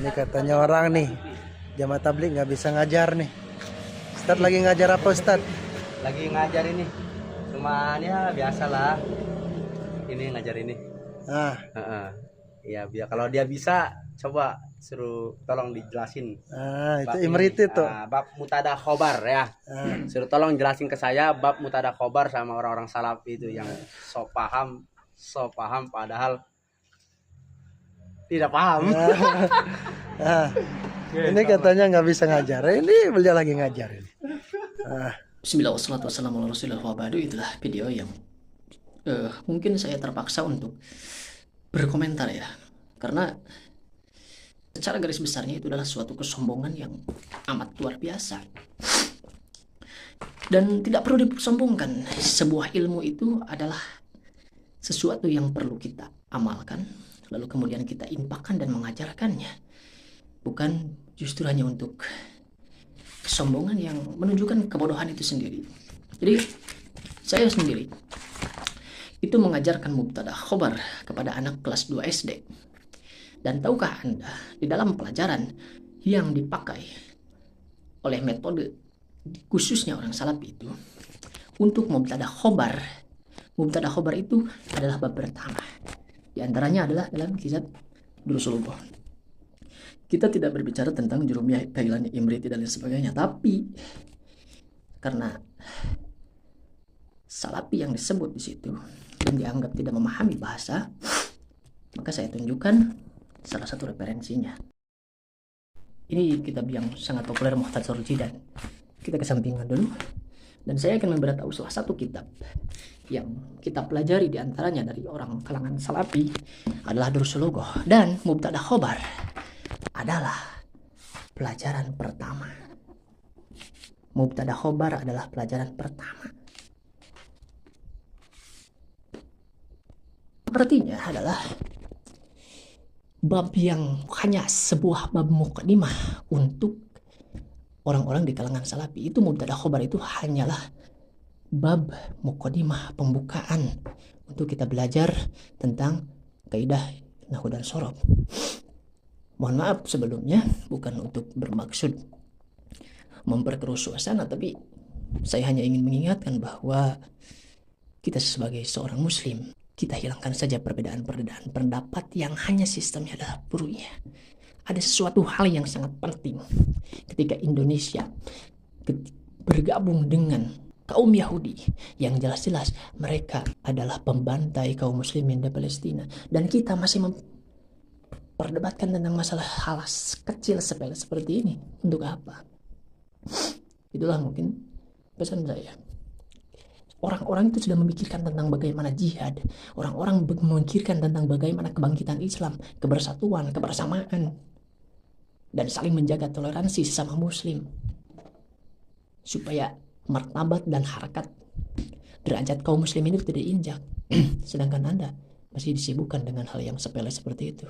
Ini katanya orang nih, jamaah tabligh nggak bisa ngajar nih. Ustadz lagi ngajar apa Ustadz? Lagi ngajar ini, cuman ya biasalah ini ngajar ini. Ah, Ya biar kalau dia bisa coba suruh tolong dijelasin itu bab Imrit ini, itu. bab mutada khobar ya. Suruh tolong jelasin ke saya bab mutada khobar sama orang-orang salaf itu yang so paham padahal tidak paham. Ah, ini katanya nggak bisa ngajar. Ini beliau lagi ngajar ini. Bismillah wassalatu wassalamu ala rasulillah wa ba'du. Itulah video yang mungkin saya terpaksa untuk berkomentar ya, karena secara garis besarnya itu adalah suatu kesombongan yang amat luar biasa dan tidak perlu dipersombongkan. Sebuah ilmu itu adalah sesuatu yang perlu kita amalkan, lalu kemudian kita infakkan dan mengajarkannya, bukan justru hanya untuk kesombongan yang menunjukkan kebodohan itu sendiri. Jadi saya sendiri itu mengajarkan mubtada khobar kepada anak kelas 2 SD. Dan tahukah Anda, di dalam pelajaran yang dipakai oleh metode khususnya orang salaf itu untuk mubtada khobar itu adalah bab pertama. Di antaranya adalah dalam kisah Rasulullah. Kita tidak berbicara tentang jurumiyah, Gailani, Imriti dan lain sebagainya, tapi karena salafi yang disebut di situ dan dianggap tidak memahami bahasa, maka saya tunjukkan salah satu referensinya. Ini kitab yang sangat populer, Mukhtasarul Jidan. Kita kesampingkan dulu, dan saya akan memberitahu salah satu kitab yang kita pelajari diantaranya dari orang kalangan salafi adalah Durusul Lughah, dan mubtada khobar adalah pelajaran pertama. Mubtada khobar adalah pelajaran pertama. Artinya adalah bab yang hanya sebuah bab muqaddimah untuk orang-orang di kalangan salafi. Itu mubtada khobar itu hanyalah bab muqaddimah, pembukaan untuk kita belajar tentang kaidah nahwu dan shorof. Mohon maaf sebelumnya, bukan untuk bermaksud memperkeruh suasana, tapi saya hanya ingin mengingatkan bahwa kita sebagai seorang muslim, kita hilangkan saja perbedaan-perbedaan pendapat yang hanya sistemnya adalah furu'iyah. Ada sesuatu hal yang sangat penting ketika Indonesia bergabung dengan kaum Yahudi yang jelas-jelas mereka adalah pembantai kaum muslimin di Palestina, dan kita masih memperdebatkan tentang masalah hal kecil sepele seperti ini. Untuk apa? Itulah mungkin pesan saya. Orang-orang itu sudah memikirkan tentang bagaimana jihad. Orang-orang memikirkan tentang bagaimana kebangkitan Islam, kebersatuan, kebersamaan, dan saling menjaga toleransi sesama muslim, supaya martabat dan harkat derajat kaum muslimin itu tidak injak. Sedangkan Anda masih disibukkan dengan hal yang sepele seperti itu.